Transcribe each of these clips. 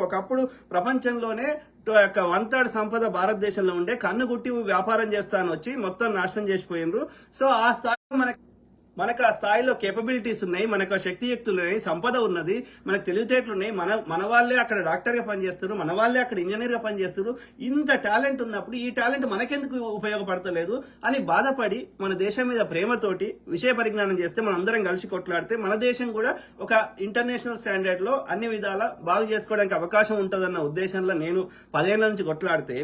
ఒకప్పుడు ప్రపంచంలోనే 1/3 సంపద భారతదేశంలో ఉండే కన్నుగుట్టి వ్యాపారం చేస్తాను వచ్చి మొత్తం నాశనం చేసిపోయినరు. సో ఆ స్థాయిలో మనకు ఆ స్థాయిలో కేపబిలిటీస్ ఉన్నాయి, మనకు శక్తియుక్తులు ఉన్నాయి, సంపద ఉన్నది, మనకు తెలివితేటలు ఉన్నాయి. మన వాళ్ళే అక్కడ డాక్టర్గా పనిచేస్తారు, మన వాళ్ళే అక్కడ ఇంజనీర్గా పనిచేస్తారు. ఇంత టాలెంట్ ఉన్నప్పుడు ఈ టాలెంట్ మనకెందుకు ఉపయోగపడతలేదు అని బాధపడి మన దేశం మీద ప్రేమతోటి విషయ పరిజ్ఞానం చేస్తే మనం అందరం కలిసి కొట్లాడితే మన దేశం కూడా ఒక ఇంటర్నేషనల్ స్టాండర్డ్ లో అన్ని విధాల బాగు చేసుకోవడానికి అవకాశం ఉంటుందన్న ఉద్దేశంలో నేను 10 ఏళ్ల నుంచి కొట్లాడితే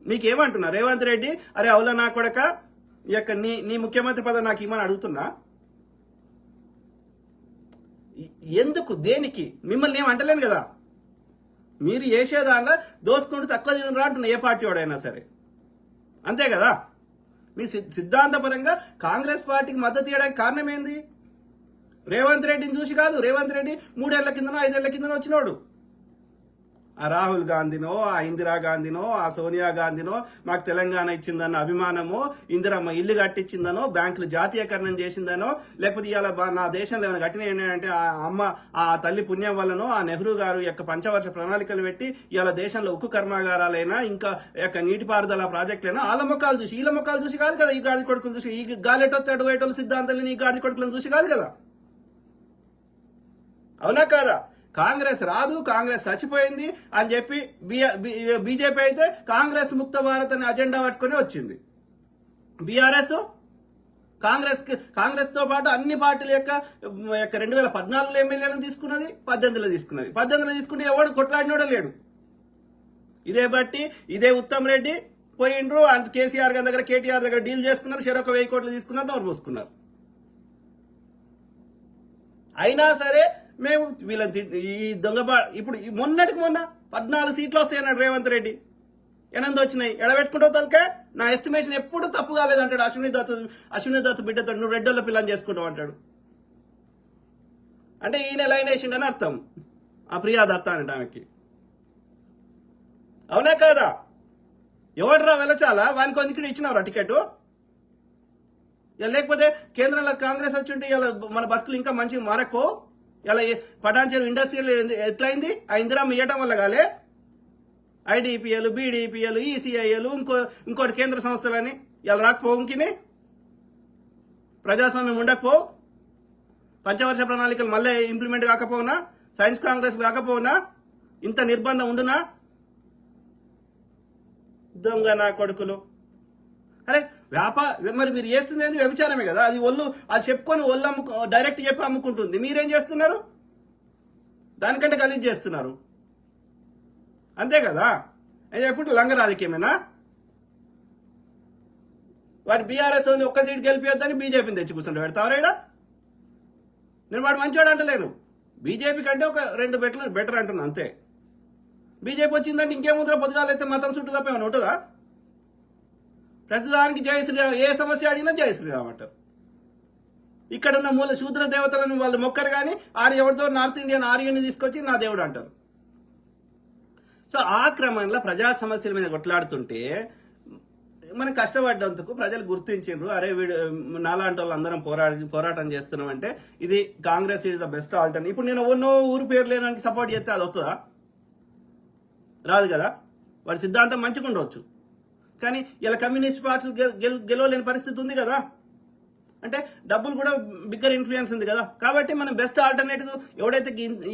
మీకేమంటున్నా రేవంత్ రెడ్డి అరే అవులా నా కొడక నీ ముఖ్యమంత్రి పదవి నాకు ఇమ్మని అడుగుతున్నా. ఎందుకు దేనికి మిమ్మల్ని ఏం అంటలేను కదా, మీరు చేసేదానిలో దోసుకుంటూ తక్కువ తినరా అంటున్నా ఏ పార్టీ వాడైనా సరే, అంతే కదా. మీ సిద్ధాంతపరంగా కాంగ్రెస్ పార్టీకి మద్దతు ఇవ్వడానికి కారణం ఏంది? రేవంత్ రెడ్డిని చూసి కాదు. రేవంత్ రెడ్డి 3 ఏళ్ల కిందనో 5 ఏళ్ల కిందనో వచ్చినోడు. ఆ రాహుల్ గాంధీనో, ఆ ఇందిరా గాంధీనో, ఆ సోనియా గాంధీనో మాకు తెలంగాణ ఇచ్చిందన్న అభిమానమో, ఇందిరమ్మ ఇల్లు కట్టించిందనో, బ్యాంకులు జాతీయకరణం చేసిందనో, లేకపోతే ఇవాళ నా దేశంలో ఏమైనా కట్టిన ఏంటంటే ఆ తల్లి పుణ్యం వల్లనో, ఆ నెహ్రూ గారు యొక్క పంచవర్ష ప్రణాళికలు పెట్టి ఇవాళ దేశంలో ఉక్కు కర్మాగారాలైనా ఇంకా యొక్క నీటిపారుదల ప్రాజెక్టులైనా వాళ్ళ మొక్కలు చూసి వీళ్ళ మొక్కలు చూసి కాదు కదా. ఈ గాడి కొడుకులు చూసి, ఈ గాలిటొత్తాడు వేటోళ్ళు సిద్ధాంతాలు ఈ గాడి కొడుకులను చూసి కాదు కదా. అవునా కాదా? కాంగ్రెస్ రాదు, కాంగ్రెస్ చచ్చిపోయింది అని చెప్పి బీజేపీ అయితే కాంగ్రెస్ ముక్త భారత్ అనే అజెండా పట్టుకుని వచ్చింది. బీఆర్ఎస్ కాంగ్రెస్ తో పాటు అన్ని పార్టీల యొక్క 2014 ఎమ్మెల్యేలను తీసుకున్నది, 18లో తీసుకున్నది. 18లో తీసుకుంటే ఎవడు కొట్లాడినోడే లేడు. ఇదే ఉత్తమ్ రెడ్డి పోయిండ్రు, కేసీఆర్ గారి దగ్గర కేటీఆర్ దగ్గర డీల్ చేసుకున్నారు, చెరొక 1000 కోట్లు తీసుకున్నారు, నోరు మూసుకున్నారు. అయినా సరే మేము వీళ్ళని ఈ ఇప్పుడు మొన్నటికి మొన్న 14 సీట్లు వస్తాయన్నాడు రేవంత్ రెడ్డి. 8 వచ్చినాయి. ఎడబెట్టుకుంటావు తలక. నా ఎస్టిమేషన్ ఎప్పుడు తప్పు కాలేదంటాడు. అశ్విని దత్ బిడ్డతో నువ్వు రెడ్డోళ్ళ పిల్లని చేసుకుంటావు అంటాడు. అంటే ఈయన లైన్ వేసిండని అర్థం. ఆ ప్రియా దత్త అంటే ఆమెకి. అవునా కాదా? ఎవడరా వెళ్ళచాలా వానికి అందుకని ఇచ్చినవరా టికెట్? లేకపోతే కేంద్రంలో కాంగ్రెస్ వచ్చి ఉంటే ఇలా మన బతుకులు ఇంకా మంచిగా మారకపో. ఇలా పటాన్చేరు ఇండస్ట్రియల్ ఎట్లయింది? ఆ ఇందిరామ్మ ఇవ్వటం వల్ల కాలే. ఐడిపిఎల్, బీడిపిఎల్, ఈసీఐఎల్, ఇంకోటి కేంద్ర సంస్థలని ఇలా రాకపోంకిని ప్రజాస్వామ్యం ఉండకపో. పంచవర్ష ప్రణాళికలు మళ్ళీ ఇంప్లిమెంట్ కాకపోవునా, సైన్స్ కాంగ్రెస్ కాకపోవునా, ఇంత నిర్బంధం ఉండునా? దొంగ నా కొడుకులు. అరే మరి మీరు చేస్తుంది ఏంది? వ్యభిచారమే కదా అది. అది చెప్పుకొని డైరెక్ట్ చెప్పి అమ్ముకుంటుంది. మీరేం చేస్తున్నారు? దానికంటే గలీజ్ చేస్తున్నారు, అంతే కదా. ఎప్పుడు లంగ రాజకీయమేనా? వాడు బీఆర్ఎస్ ఒక్క సీట్ గెలిపియొద్దని బీజేపీని తెచ్చి కూర్చుంటే పెడతావరా? నేను వాడు మంచివాడు అంటలేను. బీజేపీ కంటే ఒక 2 బెటర్ అంటున్నా అంతే. బీజేపీ వచ్చిందంటే ఇంకేముందిరా, పొద్దుగాలైతే మతం చుట్టూ తప్ప ఏమైనా ఉంటుందా? ప్రతిదానికి జయ శ్రీరామ్, ఏ సమస్య అడిగినా జయ శ్రీరామ్ అంటారు. ఇక్కడ ఉన్న మూల శూద్ర దేవతలను వాళ్ళు మొక్కరు, కానీ ఎవరితో నార్త్ ఇండియన్ ఆర్యని తీసుకొచ్చి నా దేవుడు అంటారు. సో ఆ క్రమంలో ప్రజా సమస్యల మీద కొట్లాడుతుంటే మనం కష్టపడ్డందుకు ప్రజలు గుర్తించారు. అరే వీడు నాలాంటి వాళ్ళు అందరం పోరాటం చేస్తున్నాం అంటే ఇది Congress is the best alternative. ఇప్పుడు నేను ఎన్నో ఊరు పేరు లేడానికి సపోర్ట్ చేస్తే అది వస్తుందా? రాదు కదా. వాడి సిద్ధాంతం మంచిగా ఉండవచ్చు, కానీ ఇలా కమ్యూనిస్ట్ పార్టీలు గెలవలేని పరిస్థితి ఉంది కదా. అంటే డబ్బులు కూడా బిగ్గర్ ఇన్ఫ్లుయెన్స్ ఉంది కదా. కాబట్టి మనం బెస్ట్ ఆల్టర్నేటివ్ ఎవడైతే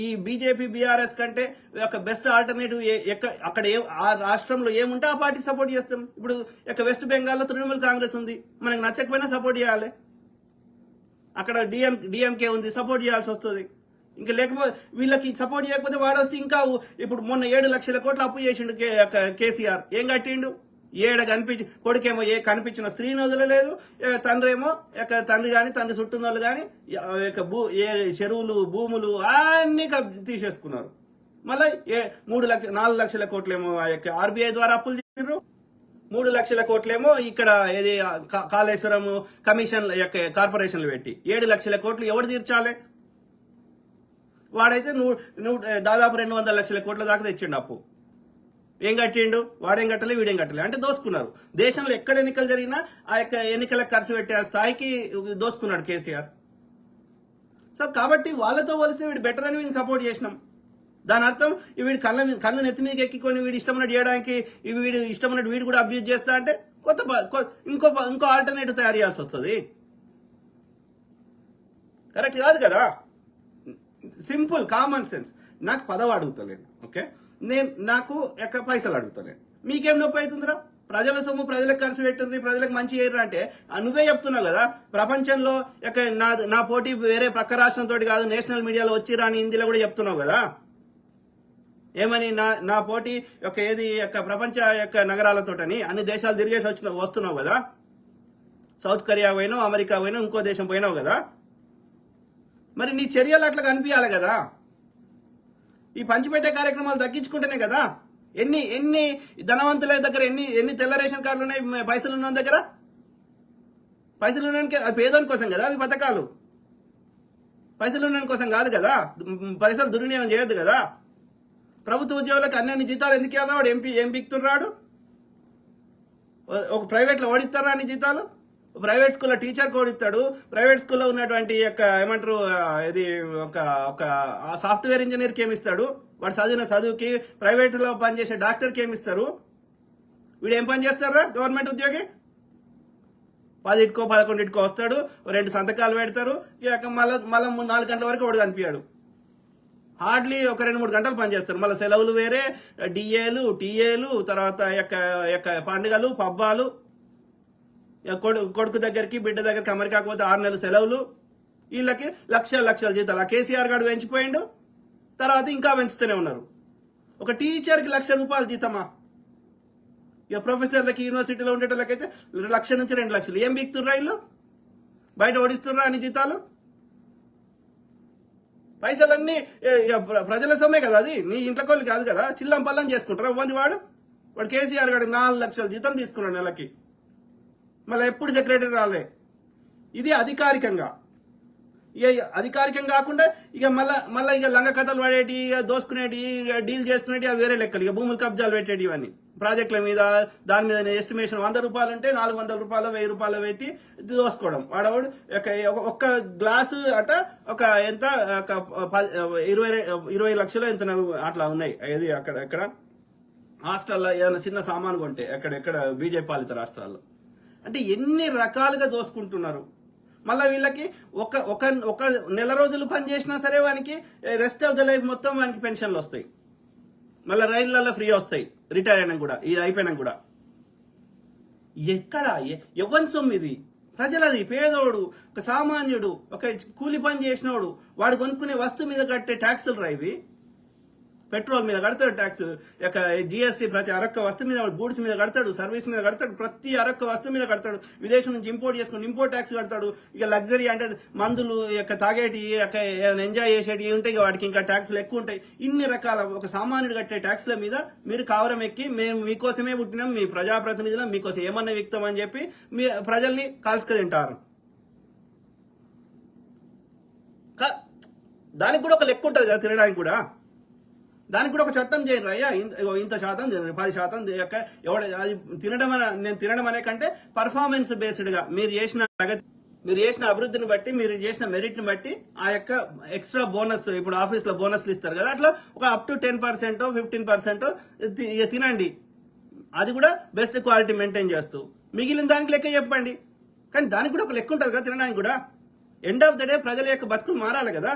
ఈ బీజేపీ బీఆర్ఎస్ కంటే ఒక బెస్ట్ ఆల్టర్నేటివ్ అక్కడ ఆ రాష్ట్రంలో ఏముంటే ఆ పార్టీకి సపోర్ట్ చేస్తాం. ఇప్పుడు వెస్ట్ బెంగాల్లో తృణమూల్ కాంగ్రెస్ ఉంది, మనకు నచ్చకపోయినా సపోర్ట్ చేయాలి. అక్కడ డిఎంకే ఉంది, సపోర్ట్ చేయాల్సి వస్తుంది. ఇంకా లేకపోతే వీళ్ళకి సపోర్ట్ చేయకపోతే వాడు వస్తే ఇంకా ఇప్పుడు మొన్న 7 లక్షల కోట్లు అప్పు చేసిండు కేసీఆర్. ఏం కట్టిండు? కొడుకేమో కనిపించిన స్త్రీని వదలలేదు. తండ్రి కానీ తండ్రి చుట్టూన్న వాళ్ళు కానీ చెరువులు భూములు అన్ని తీసేసుకున్నారు. మళ్ళీ 4 లక్షల కోట్లేమో ఆర్బీఐ ద్వారా అప్పులు చేసారు. 3 లక్షల కోట్లేమో ఇక్కడ ఏది కాళేశ్వరం కమిషన్ల కార్పొరేషన్లు పెట్టి 7 లక్షల కోట్లు ఎవరు తీర్చాలి? వాడైతే దాదాపు 200 లక్షల కోట్ల దాకా తెచ్చిండు అప్పు. ఏం కట్టిండు? వాడేం కట్టలే, వీడేం కట్టలే. అంటే దోసుకున్నారు. దేశంలో ఎక్కడ ఎన్నికలు జరిగినా ఆ ఎన్నికలకు ఖర్చు పెట్టే స్థాయికి దోసుకున్నాడు కేసీఆర్. సో కాబట్టి వాళ్ళతో పోలిస్తే వీడు బెటర్ అని వీడిని సపోర్ట్ చేసినాం. దాని అర్థం వీడి కళ్ళు నెత్తి మీదకి ఎక్కికొని వీడు ఇష్టం ఉన్నట్టు చేయడానికి వీడు ఇష్టం ఉన్నట్టు వీడు కూడా అబ్యూజ్ చేస్తా అంటే ఇంకో ఆల్టర్నేటివ్ తయారు చేయాల్సి వస్తుంది. కరెక్ట్ కాదు కదా. Simple common sense. నాకు పదవి అడుగుతలేను, ఓకే, నాకు పైసలు అడుగుతలేను, మీకేం నొప్పి అవుతుందిరా? ప్రజల సొమ్ము ప్రజలకు ఖర్చు పెట్టింది, ప్రజలకు మంచి చేయరు అంటే నువ్వే చెప్తున్నావు కదా. ప్రపంచంలో నా పోటీ వేరే పక్క రాష్ట్రంతో కాదు, నేషనల్ మీడియాలో వచ్చిరా అని హిందీలో కూడా చెప్తున్నావు కదా. ఏమని నా పోటీ ఏది ప్రపంచ నగరాలతోటని అన్ని దేశాలు తిరిగేసి వస్తున్నావు కదా. సౌత్ కొరియా పోయినావు, అమెరికా పోయినావు, ఇంకో దేశం పోయినావు కదా. మరి నీ చర్యలు అట్లా కనిపించాలి కదా. ఈ పంచిపెట్టే కార్యక్రమాలు తగ్గించుకుంటేనే కదా. ఎన్ని ధనవంతుల దగ్గర ఎన్ని తెల్ల రేషన్ కార్డులు ఉన్నాయి పైసలు ఉన్న దగ్గర? పైసలు ఉన్న పేదోని కోసం కదా అవి పథకాలు. పైసలు ఉన్న కోసం కాదు కదా. పైసలు దుర్వినియోగం చేయొద్దు కదా. ప్రభుత్వ ఉద్యోగులకు అన్ని జీతాలు ఎందుకు ఇవ్వరాడు? ఏం బిక్తున్నాడు? ఒక ప్రైవేట్లో ఓడిస్తారా అన్ని జీతాలు? ప్రైవేట్ స్కూల్లో టీచర్కి ఓడిస్తాడు, ప్రైవేట్ స్కూల్లో ఉన్నటువంటి ఏమంటారు ఇది ఒక సాఫ్ట్వేర్ ఇంజనీర్కి ఏమిస్తాడు, వాడు చదివిన చదువుకి ప్రైవేట్లో పనిచేసే డాక్టర్కి ఏమిస్తారు? వీడు ఏం పని చేస్తారా? గవర్నమెంట్ ఉద్యోగి 10టికో 11టికో వస్తాడు, 2 సంతకాలు పెడతారు, మళ్ళీ 4 గంటల వరకు వాడు కనిపించాడు. హార్డ్లీ ఒక 2-3 గంటలు పనిచేస్తారు. మళ్ళీ సెలవులు వేరే, డిఏలు టీఏలు, తర్వాత పండుగలు పబ్బాలు, కొడుకు దగ్గరికి బిడ్డ దగ్గరికి అమెరికాకు పోతే 6 నెలలు సెలవులు. వీళ్ళకి లక్షల జీతాలు. ఆ కేసీఆర్ గారు పెంచిపోయిండు, తర్వాత ఇంకా పెంచుతూనే ఉన్నారు. ఒక టీచర్కి ₹1,00,000 జీతమా? ఇక ప్రొఫెసర్లకి యూనివర్సిటీలో ఉండేటోళ్ళకైతే 1,00,000 నుంచి 2 లక్షలు. ఏం బిక్తుర్రా వీళ్ళు? బయట ఓడిస్తుర్రా అని జీతాలు? పైసలన్నీ ప్రజల సొమ్మే కదా, అది నీ ఇంట్లో కోళ్ళు కాదు కదా. చిల్లం పల్లం చేసుకుంటారా? వాడు కేసీఆర్ గారు 4 లక్షల జీతం తీసుకున్నాడు నెలకి. మళ్ళీ ఎప్పుడు సెక్రటరీ రాలే. ఇది అధికారికంగా. ఇక అధికారికంగా కాకుండా ఇక మళ్ళీ లంగ కథలు పడేటి, దోసుకునేటి, డీల్ చేసుకునేటి అవి వేరే లెక్కలు. ఇక భూములు కబ్జాలు పెట్టేటి ఇవన్నీ ప్రాజెక్టుల మీద. దాని మీద ఎస్టిమేషన్ ₹100 అంటే ₹400 ₹1,000 పెట్టి దోసుకోవడం. వాడవాడు ఒక్క గ్లాసు అట ఎంత 20 లక్షలు ఎంత అట్లా ఉన్నాయి. ఏది అక్కడ హాస్టల్లో ఏదైనా చిన్న సామాను కొంటే ఎక్కడ బీజేపీ పాలిత రాష్ట్రాల్లో అంటే ఎన్ని రకాలుగా దోసుకుంటున్నారు. మళ్ళీ వీళ్ళకి ఒక నెల రోజులు పని చేసినా సరే వానికి రెస్ట్ ఆఫ్ ద లైఫ్ మొత్తం వానికి పెన్షన్లు వస్తాయి. మళ్ళీ రైళ్లలో ఫ్రీ వస్తాయి రిటైర్ అయినా కూడా, ఇది అయిపోయినా కూడా. ఎక్కడ ఎవరి సొమ్ము ఇది? ప్రజలది. పేదోడు, ఒక సామాన్యుడు, ఒక కూలి పని చేసినోడు, వాడు కొనుక్కునే వస్తువు మీద కట్టే ట్యాక్సులు రా ఇవి. పెట్రోల్ మీద కడతాడు ట్యాక్స్, జిఎస్టీ ప్రతి అరొక్క వస్తువు మీద, గూడ్స్ మీద కడతాడు, సర్వీస్ మీద కడతాడు, ప్రతి అరొక్క వస్తువు మీద కడతాడు. విదేశం నుంచి ఇంపోర్ట్ చేసుకుని ఇంపోర్ట్ ట్యాక్స్ కడతాడు. ఇక లగ్జరీ అంటే మందులు తాగేటి ఎంజాయ్ చేసేటి ఉంటాయి, వాటికి ఇంకా ట్యాక్స్లు ఎక్కువ ఉంటాయి. ఇన్ని రకాల ఒక సామాన్యుడు కట్టే ట్యాక్స్ల మీద మీరు కావరం ఎక్కి మేము మీకోసమే పుట్టినాం, మీ ప్రజాప్రతినిధులం, మీకోసం ఏమన్నా విక్తం అని చెప్పి మీ ప్రజల్ని కాల్చుకు తింటారు. దానికి కూడా ఒక లెక్క ఉంటుంది కదా తినడానికి కూడా. దానికి కూడా ఒక చట్టం చేయరు అయ్యా, ఇంత శాతం 10% అది నేను తినడం అనే కంటే పర్ఫార్మెన్స్ బేస్డ్గా మీరు చేసిన ప్రగతి, మీరు చేసిన అభివృద్ధిని బట్టి, మీరు చేసిన మెరిట్ని బట్టి ఆ ఎక్స్ట్రా బోనస్, ఇప్పుడు ఆఫీస్లో బోనస్లు ఇస్తారు కదా, అట్లా ఒక అప్ టు 10% 15% తినండి. అది కూడా బెస్ట్ క్వాలిటీ మెయింటైన్ చేస్తూ మిగిలిన దానికి లెక్క చెప్పండి. కానీ దానికి కూడా ఒక లెక్క ఉంటుంది కదా తినడానికి కూడా. ఎండ్ ఆఫ్ ద డే ప్రజల యొక్క బతుకులు మారాలి కదా.